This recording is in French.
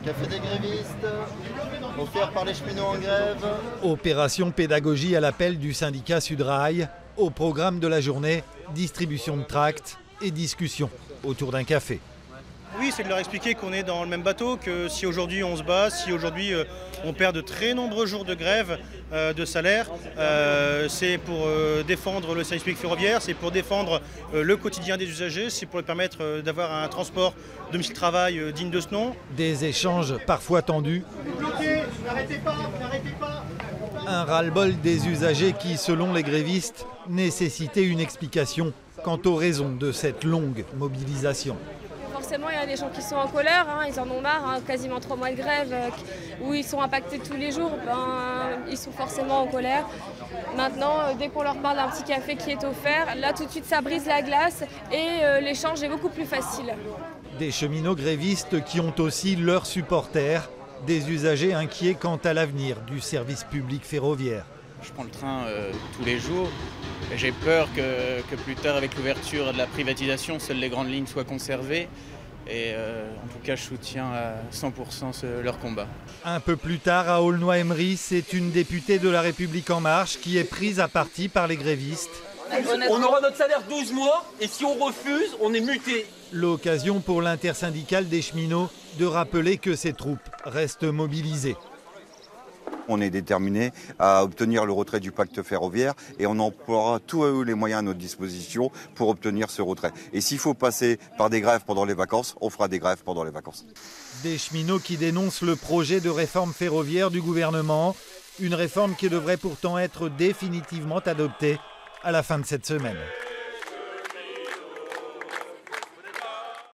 Café des grévistes, offert par les cheminots en grève. Opération pédagogie à l'appel du syndicat Sudrail. Au programme de la journée, distribution de tracts et discussion autour d'un café. Oui, c'est de leur expliquer qu'on est dans le même bateau, que si aujourd'hui on se bat, si aujourd'hui on perd de très nombreux jours de grève de salaire, c'est pour défendre le service public ferroviaire, c'est pour défendre le quotidien des usagers, c'est pour leur permettre d'avoir un transport domicile-travail digne de ce nom. Des échanges parfois tendus. Bloquez, n'arrêtez pas, n'arrêtez pas. Un ras-le-bol des usagers qui, selon les grévistes, nécessitait une explication quant aux raisons de cette longue mobilisation. Forcément, il y a des gens qui sont en colère, ils en ont marre, quasiment 3 mois de grève, où ils sont impactés tous les jours, ils sont forcément en colère. Maintenant, dès qu'on leur parle d'un petit café qui est offert, là tout de suite ça brise la glace et l'échange est beaucoup plus facile. Des cheminots grévistes qui ont aussi leurs supporters, des usagers inquiets quant à l'avenir du service public ferroviaire. Je prends le train tous les jours. J'ai peur que plus tard, avec l'ouverture de la privatisation, seules les grandes lignes soient conservées. Et en tout cas, je soutiens à 100% leur combat. Un peu plus tard, à Aulnoy-Emery, c'est une députée de La République En Marche qui est prise à partie par les grévistes. On aura notre salaire 12 mois et si on refuse, on est muté. L'occasion pour l'intersyndicale des cheminots de rappeler que ces troupes restent mobilisées. On est déterminé à obtenir le retrait du pacte ferroviaire et on emploiera tous les moyens à notre disposition pour obtenir ce retrait. Et s'il faut passer par des grèves pendant les vacances, on fera des grèves pendant les vacances. Des cheminots qui dénoncent le projet de réforme ferroviaire du gouvernement, une réforme qui devrait pourtant être définitivement adoptée à la fin de cette semaine.